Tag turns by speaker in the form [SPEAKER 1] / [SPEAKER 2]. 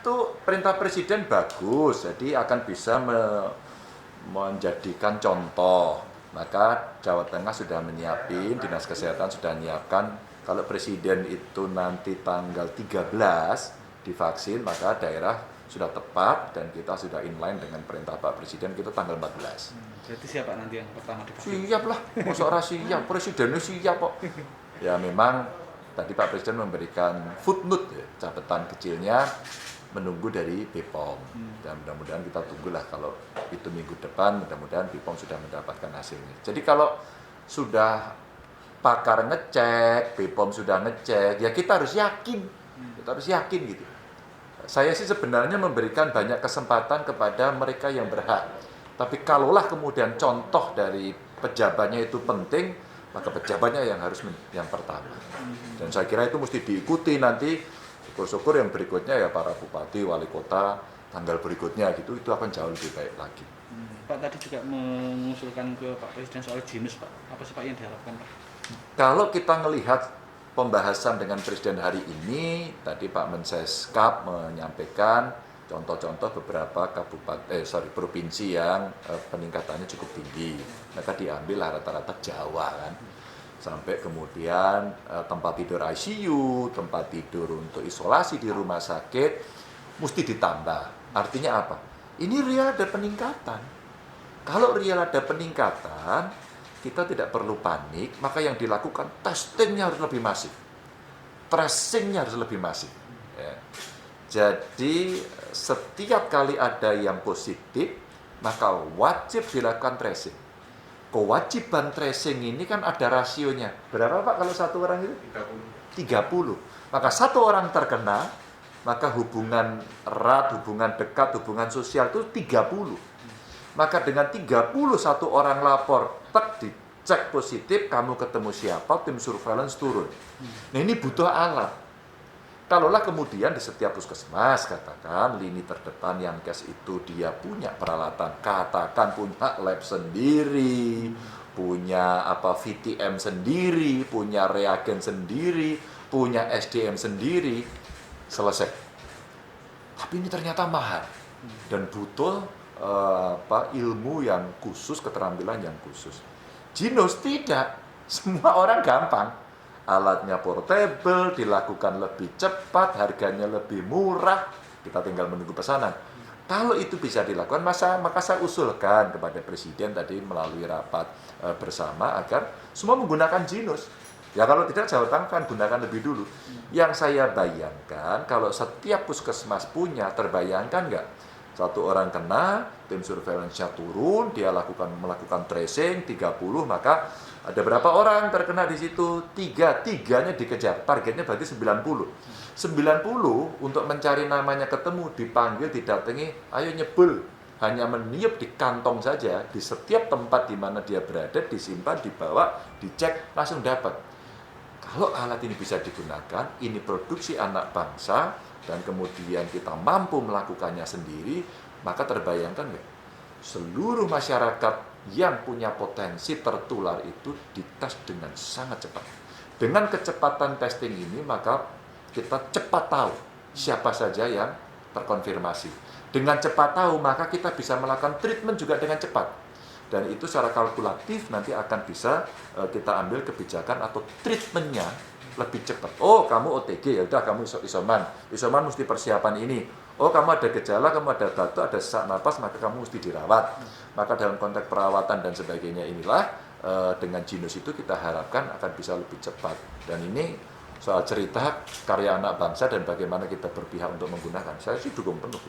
[SPEAKER 1] Untuk perintah presiden bagus, jadi akan bisa menjadikan contoh. Maka Jawa Tengah sudah menyiapin, Dinas Kesehatan sudah menyiapkan, kalau presiden itu nanti tanggal 13 divaksin, maka daerah sudah tepat dan kita sudah inline dengan perintah Pak Presiden, kita tanggal 14.
[SPEAKER 2] Berarti siapa nanti yang pertama divaksin?
[SPEAKER 1] Siap lah, masa ora siap, presidennya siap kok. Ya memang tadi Pak Presiden memberikan footnote ya, catatan kecilnya, menunggu dari BPOM. Dan mudah-mudahan kita tunggulah kalau itu minggu depan, mudah-mudahan BPOM sudah mendapatkan hasilnya. Jadi kalau sudah pakar ngecek, BPOM sudah ngecek, ya kita harus yakin. Kita harus yakin gitu. Saya sih sebenarnya memberikan banyak kesempatan kepada mereka yang berhak. Tapi kalaulah kemudian contoh dari pejabatnya itu penting, maka pejabatnya yang harus yang pertama. Dan saya kira itu mesti diikuti nanti. Syukur-syukur yang berikutnya ya para bupati, wali kota, tanggal berikutnya gitu, itu akan jauh lebih baik lagi.
[SPEAKER 2] Pak tadi juga mengusulkan ke Pak Presiden soal jinus, Pak. Apa sih Pak yang diharapkan, Pak?
[SPEAKER 1] Kalau kita melihat pembahasan dengan Presiden hari ini, tadi Pak Menseskap menyampaikan contoh-contoh beberapa provinsi yang peningkatannya cukup tinggi. Maka diambil rata-rata Jawa kan. Sampai kemudian tempat tidur ICU, tempat tidur untuk isolasi di rumah sakit mesti ditambah. Artinya apa? Ini real ada peningkatan. Kalau real ada peningkatan, kita tidak perlu panik, maka yang dilakukan testingnya harus lebih masif. Tracingnya harus lebih masif. Ya. Jadi setiap kali ada yang positif, maka wajib dilakukan tracing. Kewajiban tracing ini kan ada rasionya. Berapa Pak kalau satu orang itu? 30. Maka satu orang terkena, maka hubungan erat, hubungan dekat, hubungan sosial itu 30. Maka dengan 31 orang lapor, dicek positif, kamu ketemu siapa, tim surveillance turun. Nah ini butuh alat. Kalaulah kemudian di setiap puskesmas, katakan lini terdepan yang kes itu dia punya peralatan, katakan punya lab sendiri, punya VTM sendiri, punya reagen sendiri, punya SDM sendiri, selesai. Tapi ini ternyata mahal dan butuh ilmu yang khusus, keterampilan yang khusus. Jinus tidak, semua orang gampang. Alatnya portable, dilakukan lebih cepat, harganya lebih murah, kita tinggal menunggu pesanan. Kalau itu bisa dilakukan, maka saya usulkan kepada Presiden tadi melalui rapat bersama agar semua menggunakan Jinus. Ya kalau tidak Jawa Tengah kan gunakan lebih dulu. Yang saya bayangkan, kalau setiap puskesmas punya, terbayangkan nggak? Satu orang kena, tim surveillance-nya turun, dia melakukan tracing, 30, maka ada berapa orang terkena di situ? Tiganya dikejar, targetnya berarti 90. 90 untuk mencari namanya ketemu, dipanggil, didatangi, ayo nyebul. Hanya meniup di kantong saja, di setiap tempat di mana dia berada, disimpan, dibawa, dicek, langsung dapat. Kalau alat ini bisa digunakan, ini produksi anak bangsa, dan kemudian kita mampu melakukannya sendiri, maka terbayangkan nggak? Seluruh masyarakat yang punya potensi tertular itu dites dengan sangat cepat. Dengan kecepatan testing ini, maka kita cepat tahu siapa saja yang terkonfirmasi. Dengan cepat tahu, maka kita bisa melakukan treatment juga dengan cepat. Dan itu secara kalkulatif nanti akan bisa kita ambil kebijakan atau treatmentnya lebih cepat. Oh, kamu OTG, ya udah kamu isoman. Isoman mesti persiapan ini. Oh, kamu ada gejala, kamu ada batuk, ada sesak napas, maka kamu mesti dirawat. Maka dalam konteks perawatan dan sebagainya inilah dengan Jinus itu kita harapkan akan bisa lebih cepat. Dan ini soal cerita karya anak bangsa dan bagaimana kita berpihak untuk menggunakan. Saya sih dukung penuh.